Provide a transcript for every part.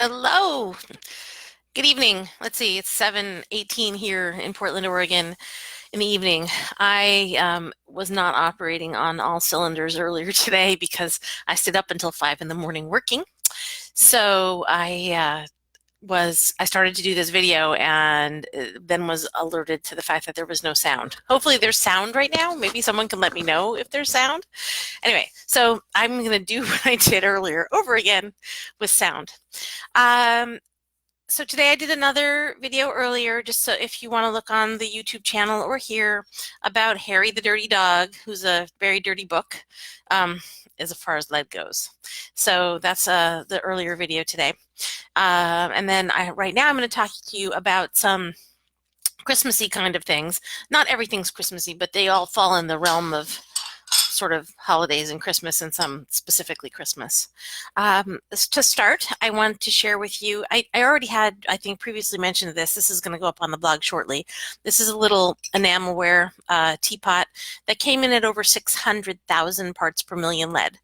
Hello. Good evening. Let's see, it's 7:18 here in Portland, Oregon in the evening. I was not operating on all cylinders earlier today because I stayed up until 5 in the morning working. So I started to do this video and then was alerted to the fact that there was no sound. Hopefully there's sound right now. Maybe someone can let me know if there's sound. Anyway, so I'm going to do what I did earlier over again with sound. Um, so today I did another video earlier, just so if you want to look on the YouTube channel or here about Harry the Dirty Dog, who's a very dirty book, um, as far as lead goes. So that's the earlier video today. And then right now I'm going to talk to you about some Christmassy kind of things. Not everything's Christmassy, but they all fall in the realm of sort of holidays and Christmas, and some specifically Christmas. To start, I want to share with you, I already had, I think, previously mentioned this. This is going to go up on the blog shortly. This is a little enamelware teapot that came in at over 600,000 parts per million lead.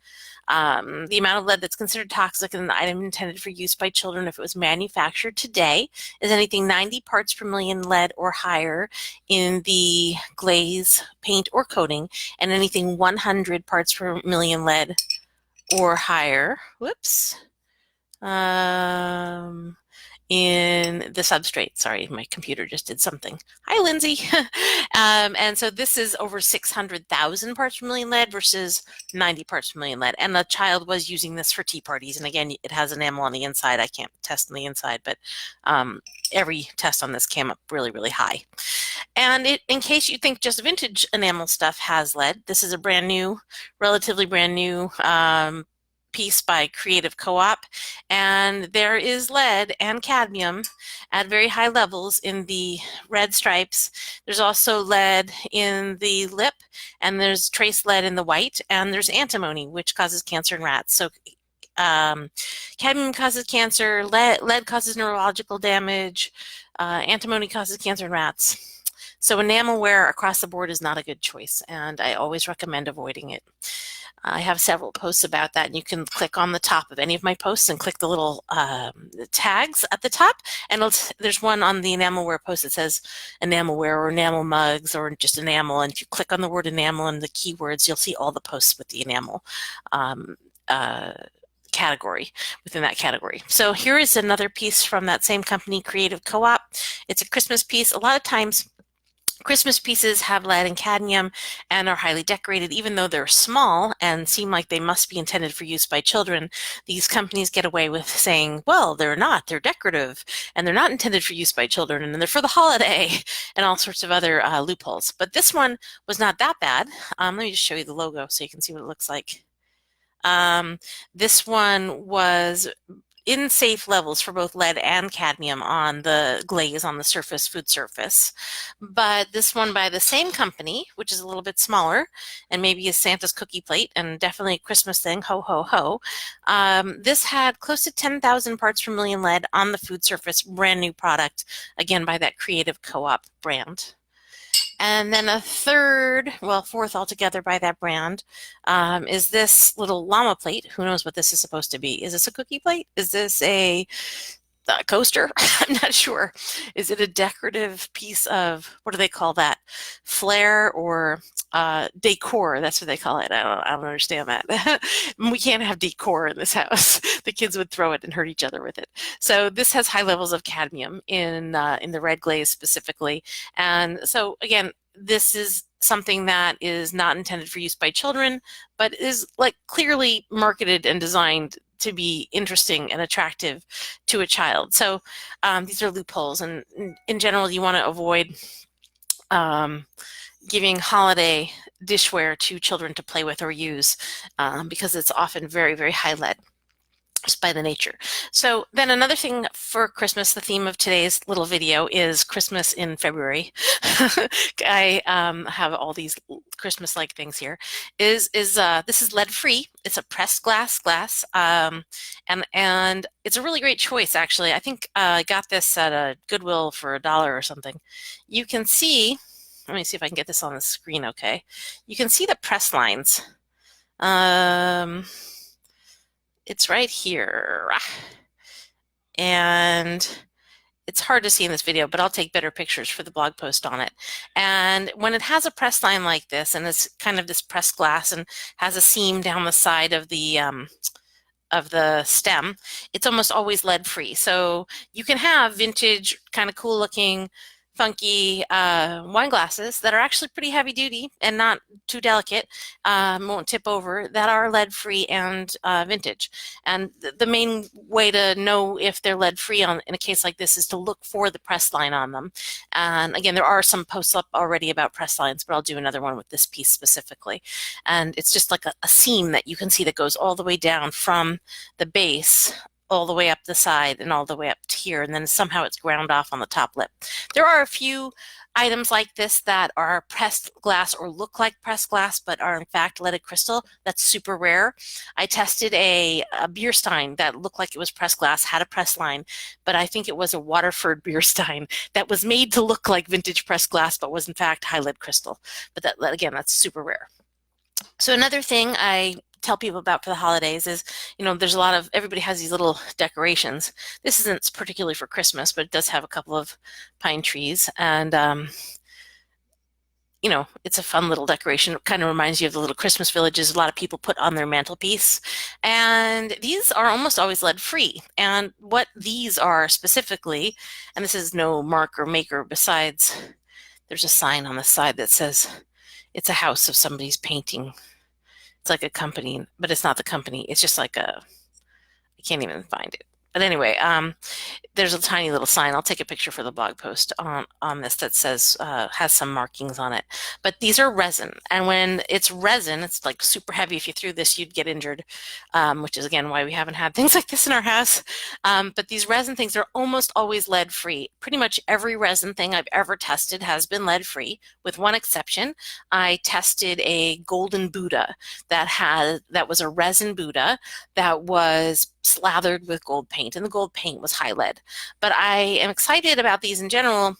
The amount of lead that's considered toxic in an item intended for use by children if it was manufactured today is anything 90 parts per million lead or higher in the glaze, paint, or coating, and anything 100 parts per million lead or higher. Whoops. Um, in the substrate. Sorry, my computer just did something. Hi, Lindsay. And so this is over 600,000 parts per million lead versus 90 parts per million lead. And the child was using this for tea parties. And again, it has enamel on the inside. I can't test on the inside, but every test on this came up really, really high. And in case you think just vintage enamel stuff has lead, this is a brand new, relatively brand new piece by Creative Co-op, and there is lead and cadmium at very high levels in the red stripes. There's also lead in the lip, and there's trace lead in the white, and there's antimony, which causes cancer in rats. So cadmium causes cancer, lead causes neurological damage, antimony causes cancer in rats. So enamelware across the board is not a good choice, and I always recommend avoiding it. I have several posts about that, and you can click on the top of any of my posts and click the little tags at the top, and there's one on the enamelware post that says enamelware or enamel mugs or just enamel, and if you click on the word enamel and the keywords, you'll see all the posts with the enamel category within that category. So here is another piece from that same company, Creative Co-op. It's a Christmas piece. A lot of times Christmas pieces have lead and cadmium and are highly decorated. Even though they're small and seem like they must be intended for use by children, these companies get away with saying, well, they're not, they're decorative, and they're not intended for use by children, and they're for the holiday, and all sorts of other loopholes. But this one was not that bad. Let me just show you the logo so you can see what it looks like. This one was in safe levels for both lead and cadmium on the glaze on the surface, food surface. But this one by the same company, which is a little bit smaller and maybe a Santa's cookie plate and definitely a Christmas thing, ho, ho, ho. This had close to 10,000 parts per million lead on the food surface, brand new product, again by that Creative Co-op brand. And then a third, well, fourth altogether by that brand, is this little llama plate. Who knows what this is supposed to be? Is this a cookie plate? Is this a coaster? I'm not sure. Is it a decorative piece of, what do they call that? Flair or decor? That's what they call it. I don't understand that. We can't have decor in this house. The kids would throw it and hurt each other with it. So this has high levels of cadmium in the red glaze specifically. And so again, this is something that is not intended for use by children, but is like clearly marketed and designed to be interesting and attractive to a child. So these are loopholes, and in general, you want to avoid giving holiday dishware to children to play with or use because it's often very, very high lead just by the nature. So then another thing for Christmas, the theme of today's little video is Christmas in February. I have all these Christmas-like things here. This is lead-free. It's a pressed glass, and it's a really great choice actually. I think I got this at a Goodwill for $1 or something. You can see. Let me see if I can get this on the screen. Okay, you can see the press lines. It's right here. and it's hard to see in this video, but I'll take better pictures for the blog post on it. And when it has a press line like this, and it's kind of this pressed glass and has a seam down the side of the stem, it's almost always lead free. So you can have vintage, kind of cool looking, funky wine glasses that are actually pretty heavy duty and not too delicate, won't tip over, that are lead free and vintage. And the main way to know if they're lead free in a case like this is to look for the press line on them. And again, there are some posts up already about press lines, but I'll do another one with this piece specifically. And it's just like a seam that you can see that goes all the way down from the base all the way up the side and all the way up to here, and then somehow it's ground off on the top lip. There are a few items like this that are pressed glass or look like pressed glass but are in fact leaded crystal. That's super rare. I tested a beer stein that looked like it was pressed glass, had a press line, but I think it was a Waterford beer stein that was made to look like vintage pressed glass but was in fact high lead crystal. But that, again, that's super rare. So another thing I tell people about for the holidays is, there's a lot of, everybody has these little decorations. This isn't particularly for Christmas, but it does have a couple of pine trees, and it's a fun little decoration. It kind of reminds you of the little Christmas villages a lot of people put on their mantelpiece. And these are almost always lead free. And what these are specifically, and this is no mark or maker besides, there's a sign on the side that says it's a house of somebody's painting. It's like a company, but it's not the company. It's just like I can't even find it. But anyway, there's a tiny little sign. I'll take a picture for the blog post on this that says, has some markings on it. But these are resin. And when it's resin, it's like super heavy. If you threw this, you'd get injured, which is, again, why we haven't had things like this in our house. But these resin things are almost always lead free. Pretty much every resin thing I've ever tested has been lead free, with one exception. I tested a golden Buddha that was a resin Buddha that was slathered with gold paint, and the gold paint was high lead. But I am excited about these in general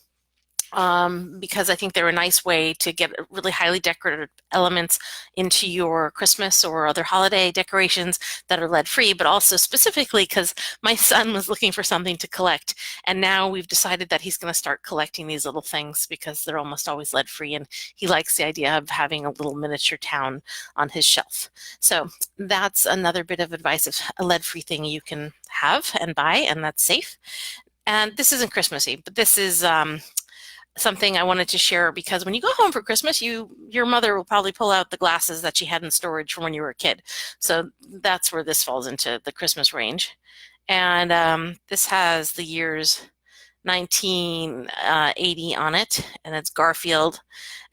because I think they're a nice way to get really highly decorated elements into your Christmas or other holiday decorations that are lead free, but also specifically because my son was looking for something to collect, and now we've decided that he's going to start collecting these little things because they're almost always lead free, and he likes the idea of having a little miniature town on his shelf. So that's another bit of advice of a lead free thing you can have and buy, and that's safe. And this isn't Christmassy, but this is something I wanted to share, because when you go home for Christmas, your mother will probably pull out the glasses that she had in storage from when you were a kid. So that's where this falls into the Christmas range. And this has the years 1980 on it, and it's Garfield,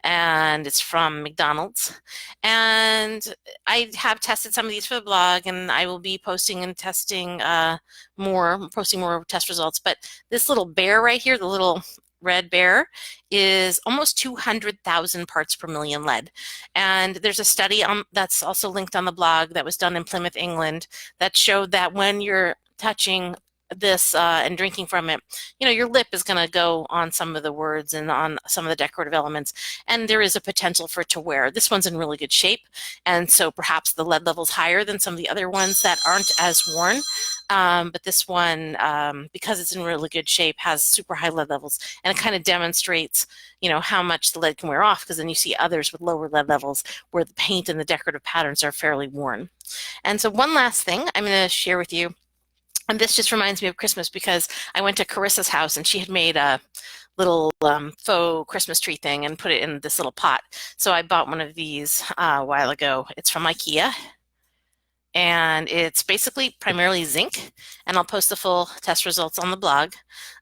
and it's from McDonald's. And I have tested some of these for the blog, and I will be posting and testing posting more test results. But this little bear right here, the little red bear, is almost 200,000 parts per million lead. And there's a study that's also linked on the blog that was done in Plymouth, England, that showed that when you're touching this and drinking from it, your lip is going to go on some of the words and on some of the decorative elements, and there is a potential for it to wear. This one's in really good shape, and so perhaps the lead level's higher than some of the other ones that aren't as worn. But this one, because it's in really good shape, has super high lead levels, and it kind of demonstrates, how much the lead can wear off, because then you see others with lower lead levels where the paint and the decorative patterns are fairly worn. And so one last thing I'm going to share with you. And this just reminds me of Christmas, because I went to Carissa's house and she had made a little faux Christmas tree thing and put it in this little pot. So I bought one of these a while ago. It's from IKEA, and it's basically primarily zinc, and I'll post the full test results on the blog,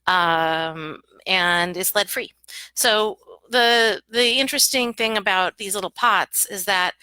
and it's lead free. So the interesting thing about these little pots is that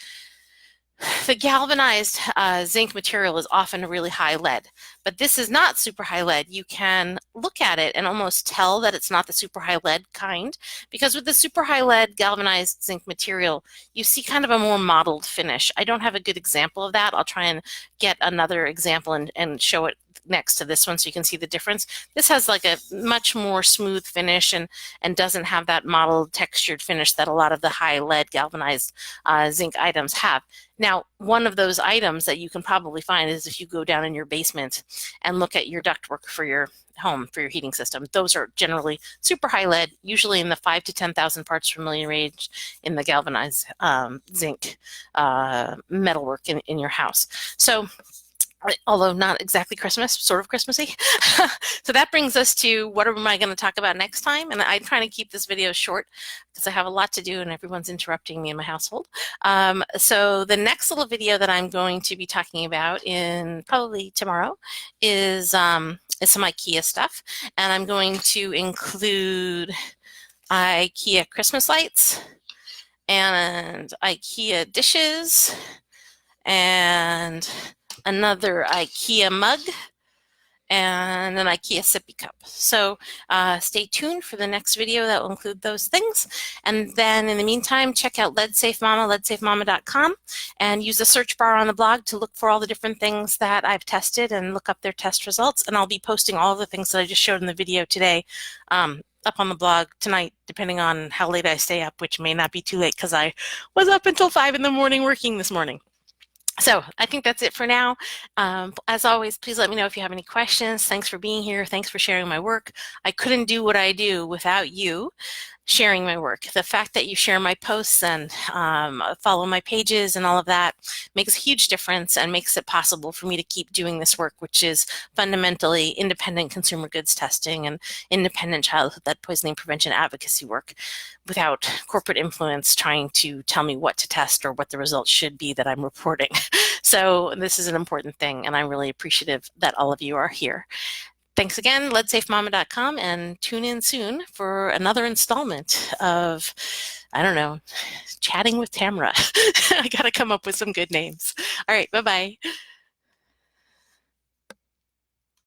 the galvanized zinc material is often a really high lead, but this is not super high lead. You can look at it and almost tell that it's not the super high lead kind, because with the super high lead galvanized zinc material, you see kind of a more mottled finish. I don't have a good example of that. I'll try and get another example and show it next to this one so you can see the difference. This has like a much more smooth finish and doesn't have that mottled textured finish that a lot of the high lead galvanized zinc items have. Now, one of those items that you can probably find is if you go down in your basement and look at your ductwork for your home, for your heating system. Those are generally super high lead, usually in the 5 to 10,000 parts per million range in the galvanized zinc metalwork in your house. So, although not exactly Christmas, sort of Christmassy. So that brings us to what am I going to talk about next time? And I'm trying to keep this video short because I have a lot to do and everyone's interrupting me in my household. So the next little video that I'm going to be talking about in probably tomorrow is some IKEA stuff. And I'm going to include IKEA Christmas lights and IKEA dishes and another IKEA mug, and an IKEA sippy cup. So stay tuned for the next video that will include those things. And then in the meantime, check out LeadSafe Mama, leadsafemama.com, and use the search bar on the blog to look for all the different things that I've tested and look up their test results. And I'll be posting all of the things that I just showed in the video today up on the blog tonight, depending on how late I stay up, which may not be too late because I was up until 5 in the morning working this morning. So I think that's it for now. As always, please let me know if you have any questions. Thanks for being here. Thanks for sharing my work. I couldn't do what I do without you sharing my work. The fact that you share my posts and follow my pages and all of that makes a huge difference and makes it possible for me to keep doing this work, which is fundamentally independent consumer goods testing and independent childhood lead poisoning prevention advocacy work without corporate influence trying to tell me what to test or what the results should be that I'm reporting. So this is an important thing, and I'm really appreciative that all of you are here. Thanks again, leadsafemama.com, and tune in soon for another installment of, I don't know, Chatting with Tamra. I got to come up with some good names. All right, bye-bye.